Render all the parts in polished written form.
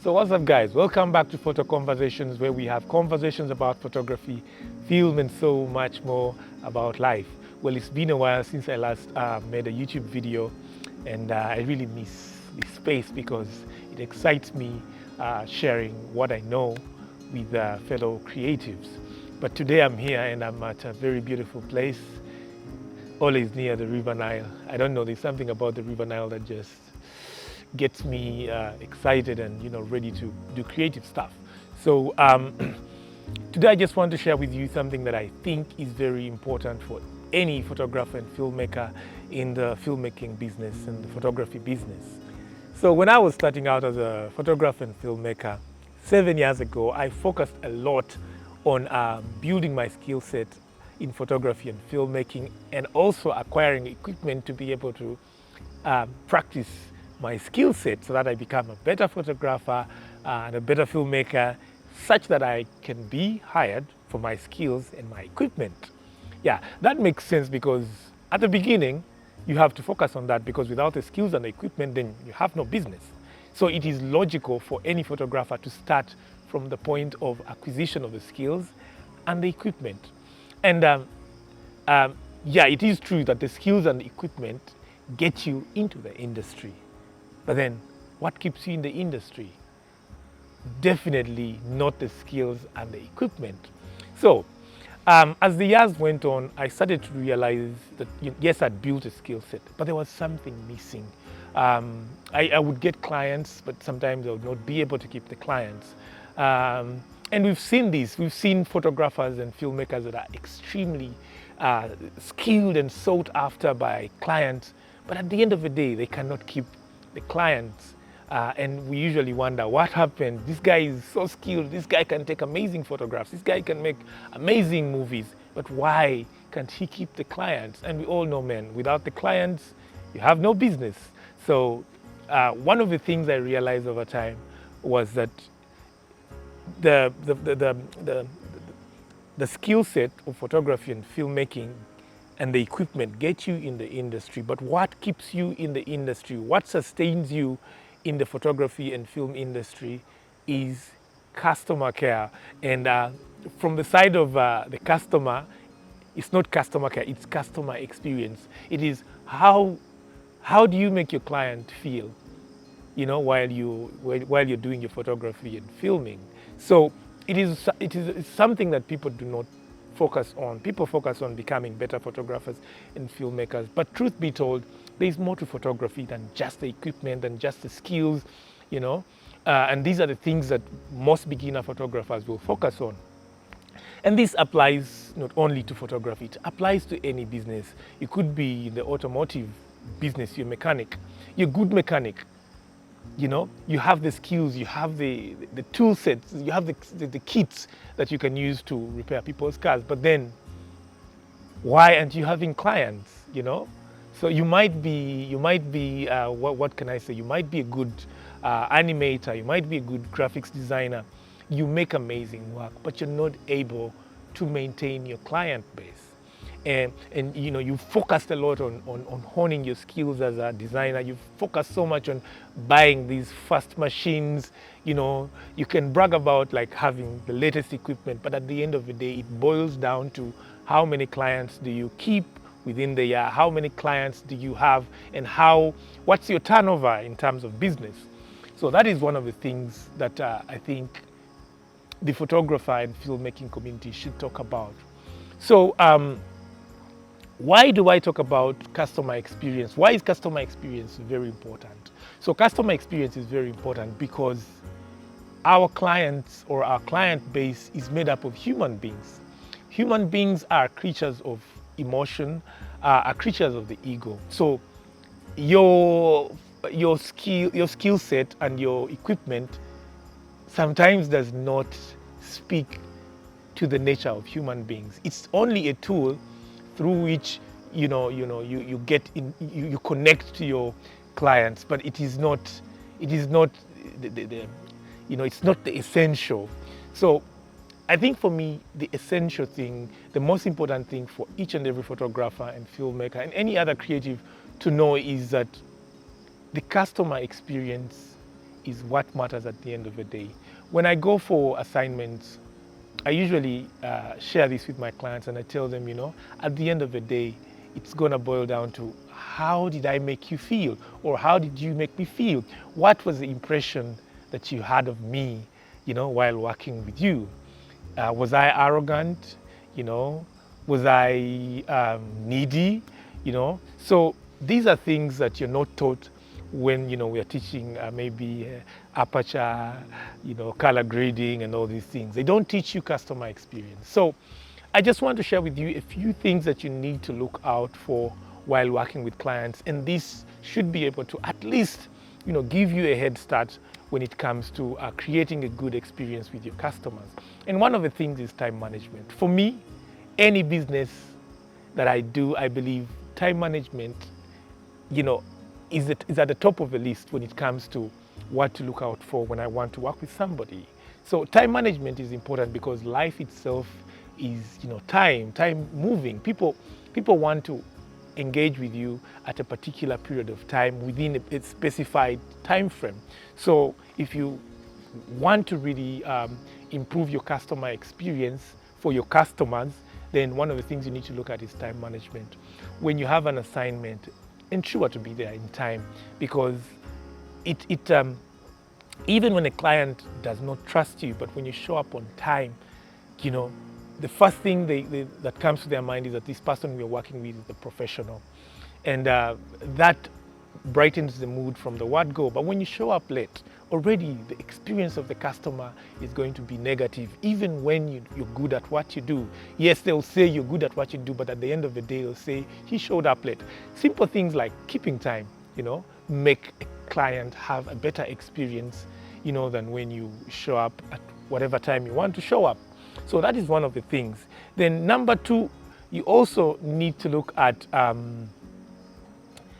So what's up, guys? Welcome back to Photo Conversations, where we have conversations about photography, film, and so much more about life. Well, it's been a while since I last made a YouTube video, and I really miss this space because it excites me sharing what I know with fellow creatives. But today I'm here and I'm at a very beautiful place, always near the River Nile. I don't know, there's something about the River Nile that just gets me excited and ready to do creative stuff. So today I just want to share with you something that I think is very important for any photographer and filmmaker in the filmmaking business and the photography business. So when I was starting out as a photographer and filmmaker 7 years ago, I focused a lot on building my skill set in photography and filmmaking, and also acquiring equipment to be able to practice my skill set so that I become a better photographer and a better filmmaker, such that I can be hired for my skills and my equipment. Yeah, that makes sense because at the beginning, you have to focus on that, because without the skills and the equipment, then you have no business. So it is logical for any photographer to start from the point of acquisition of the skills and the equipment. And yeah, it is true that the skills and the equipment get you into the industry. But then, what keeps you in the industry? Definitely not the skills and the equipment. So, as the years went on, I started to realize that, yes, I'd built a skill set, but there was something missing. I would get clients, but sometimes I would not be able to keep the clients. And we've seen this. We've seen photographers and filmmakers that are extremely skilled and sought after by clients, but at the end of the day, they cannot keep the clients. And we usually wonder what happened. This guy is so skilled. This guy can take amazing photographs. This guy can make amazing movies. But why can't he keep the clients? And we all know, man, without the clients, you have no business. So one of the things I realized over time was that the skill set of photography and filmmaking and the equipment get you in the industry, but what keeps you in the industry, what sustains you in the photography and film industry, is customer care. And from the side of the customer, it's not customer care, it's customer experience. It is how do you make your client feel, while you're doing your photography and filming. So it's something that people do not focus on. People focus on becoming better photographers and filmmakers, but truth be told, there's more to photography than just the equipment and just the skills, and these are the things that most beginner photographers will focus on. And this applies not only to photography, it applies to any business. You could be in the automotive business, you're a mechanic, you're a good mechanic. You have the skills, you have the tool sets, you have the kits that you can use to repair people's cars. But then, why aren't you having clients? So you might be what can I say? You might be a good animator, you might be a good graphics designer. You make amazing work, but you're not able to maintain your client base. And you focused a lot on honing your skills as a designer. You focused so much on buying these fast machines. You can brag about like having the latest equipment, but at the end of the day, it boils down to how many clients do you keep within the year, how many clients do you have, and what's your turnover in terms of business. So that is one of the things that I think the photographer and filmmaking community should talk about. So why do I talk about customer experience? Why is customer experience very important? So customer experience is very important because our clients or our client base is made up of human beings. Human beings are creatures of emotion, are creatures of the ego. So your skill set and your equipment sometimes does not speak to the nature of human beings. It's only a tool through which you connect to your clients, but it's not the essential. So I think for me, the essential thing, the most important thing for each and every photographer and filmmaker and any other creative to know is that the customer experience is what matters at the end of the day. When I go for assignments, I usually share this with my clients, and I tell them, at the end of the day, it's going to boil down to how did I make you feel, or how did you make me feel? What was the impression that you had of me, while working with you? Was I arrogant? Was I needy? So these are things that you're not taught when we are teaching maybe aperture, color grading and all these things. They don't teach you customer experience. So I just want to share with you a few things that you need to look out for while working with clients, and this should be able to at least give you a head start when it comes to creating a good experience with your customers. And one of the things is time management. For me, any business that I do, I believe time management, is at the top of the list when it comes to what to look out for when I want to work with somebody. So time management is important because life itself is, time moving. People want to engage with you at a particular period of time within a specified time frame. So if you want to really improve your customer experience for your customers, then one of the things you need to look at is time management. When you have an assignment, ensure to be there in time, because even when a client does not trust you, but when you show up on time, the first thing that comes to their mind is that this person we're working with is a professional. And that brightens the mood from the word go. But when you show up late, already the experience of the customer is going to be negative, even when you're good at what you do. Yes, they'll say you're good at what you do, but at the end of the day, they'll say he showed up late. Simple things like keeping time, make a client have a better experience, than when you show up at whatever time you want to show up. So that is one of the things. Then number two, you also need to look at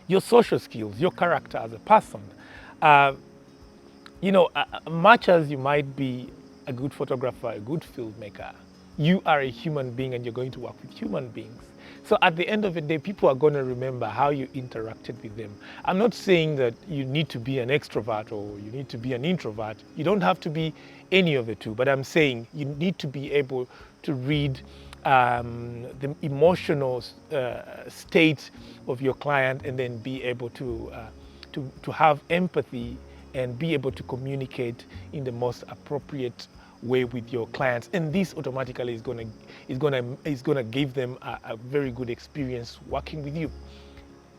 your social skills, your character as a person. Much as you might be a good photographer, a good filmmaker, you are a human being and you're going to work with human beings. So at the end of the day, people are going to remember how you interacted with them. I'm not saying that you need to be an extrovert or you need to be an introvert. You don't have to be any of the two, but I'm saying you need to be able to read the emotional state of your client, and then be able to have empathy and be able to communicate in the most appropriate way with your clients. And this automatically is going to give them a very good experience working with you.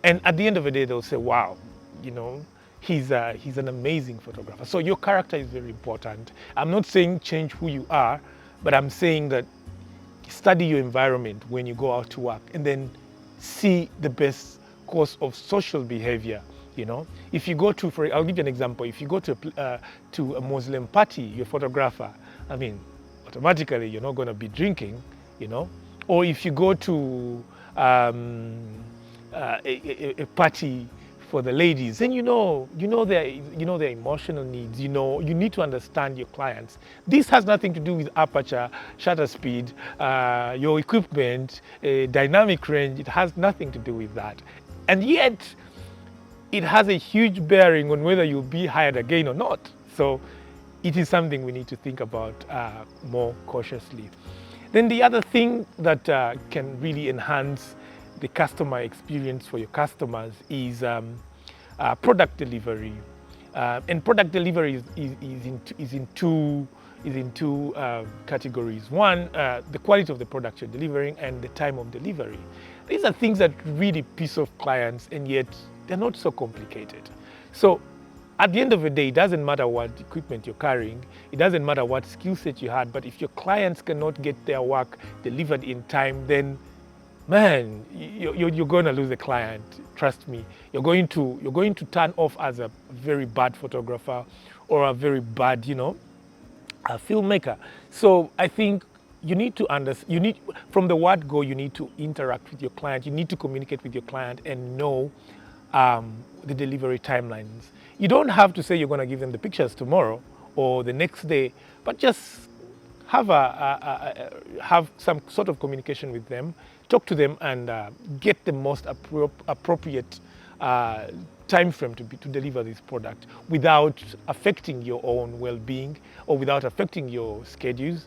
And at the end of the day, they'll say, wow, he's an amazing photographer. So your character is very important. I'm not saying change who you are, but I'm saying that study your environment when you go out to work, and then see the best course of social behavior. If you go to, I'll give you an example. If you go to a Muslim party, you're a photographer, automatically you're not going to be drinking, Or if you go to a party for the ladies, then you know their emotional needs. You need to understand your clients. This has nothing to do with aperture, shutter speed, your equipment, dynamic range. It has nothing to do with that, and yet it has a huge bearing on whether you'll be hired again or not. So it is something we need to think about more cautiously. Then the other thing that can really enhance the customer experience for your customers is product delivery. And product delivery is in two categories. One, the quality of the product you're delivering, and the time of delivery. These are things that really piss off clients, and yet they're not so complicated. So at the end of the day, it doesn't matter what equipment you're carrying, it doesn't matter what skill set you had, but if your clients cannot get their work delivered in time, then man, you're going to lose a client. Trust me. You're going to turn off as a very bad photographer or a very bad, a filmmaker. So I think you need to understand. From the word go, you need to interact with your client. You need to communicate with your client and know the delivery timelines. You don't have to say you're going to give them the pictures tomorrow or the next day, but just have have some sort of communication with them, talk to them, and get the most appropriate time frame to deliver this product without affecting your own well-being or without affecting your schedules,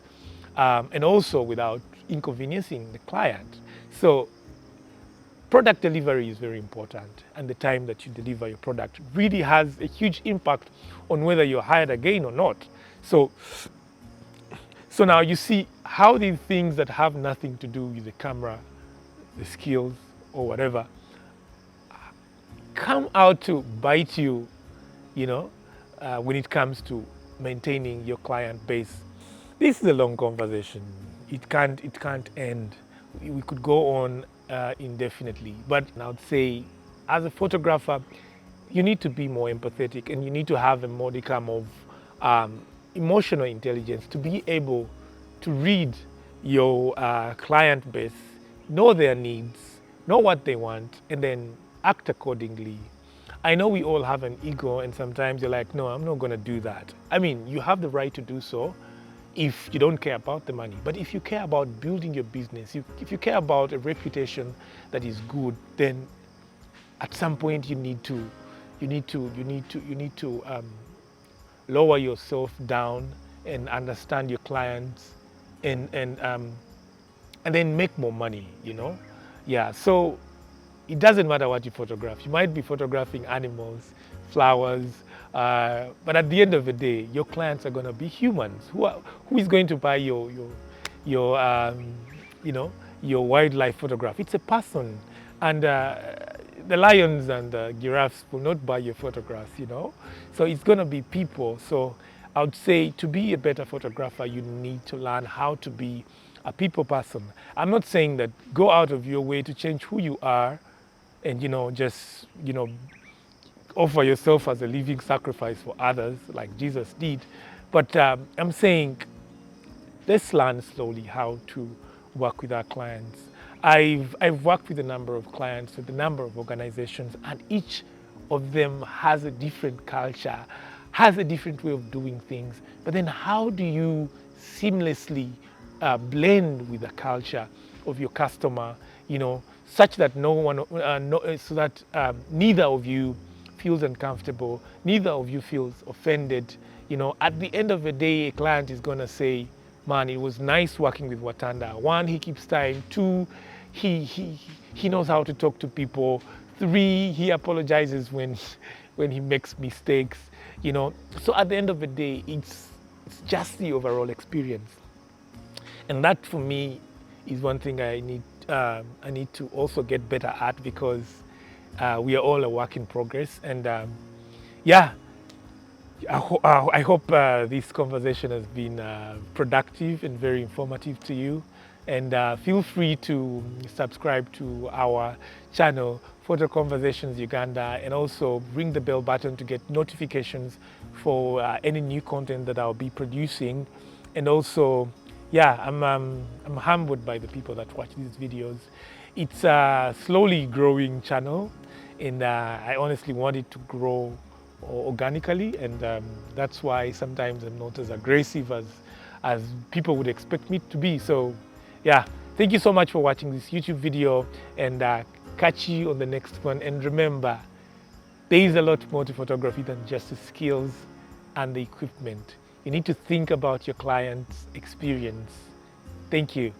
and also without inconveniencing the client. So product delivery is very important, and the time that you deliver your product really has a huge impact on whether you're hired again or not. So now you see how these things that have nothing to do with the camera, the skills, or whatever, come out to bite you, when it comes to maintaining your client base. This is a long conversation. It can't end. We could go on indefinitely. But I would say, as a photographer, you need to be more empathetic, and you need to have a modicum of emotional intelligence to be able to read your client base, know their needs, know what they want, and then act accordingly. I know we all have an ego, and sometimes you're like, no, I'm not going to do that. I mean, you have the right to do so if you don't care about the money. But if you care about building your business, if you care about a reputation that is good, then at some point you need to lower yourself down and understand your clients, and then make more money. Yeah. So it doesn't matter what you photograph. You might be photographing animals, flowers, but at the end of the day, your clients are going to be humans. Who is going to buy your your wildlife photograph? It's a person, and the lions and the giraffes will not buy your photographs. So it's going to be people. So I would say, to be a better photographer, you need to learn how to be a people person. I'm not saying that go out of your way to change who you are, and just offer yourself as a living sacrifice for others like Jesus did. But I'm saying, let's learn slowly how to work with our clients. I've worked with a number of clients, with a number of organizations, and each of them has a different culture, has a different way of doing things. But then how do you seamlessly blend with the culture of your customer, such that neither of you feels uncomfortable, neither of you feels offended. At the end of the day, a client is going to say, man, it was nice working with Watanda. One, he keeps time. Two, he knows how to talk to people. Three, he apologizes when he makes mistakes. So at the end of the day, it's just the overall experience. And that, for me, is one thing I need to also get better at, because we are all a work in progress. And I hope this conversation has been productive and very informative to you. And feel free to subscribe to our channel, Photo Conversations Uganda, and also ring the bell button to get notifications for any new content that I'll be producing. And also, I'm humbled by the people that watch these videos. It's a slowly growing channel, and I honestly want it to grow organically, and that's why sometimes I'm not as aggressive as people would expect me to be. So thank you so much for watching this YouTube video, and catch you on the next one. And remember, there is a lot more to photography than just the skills and the equipment. You need to think about your client's experience. Thank you.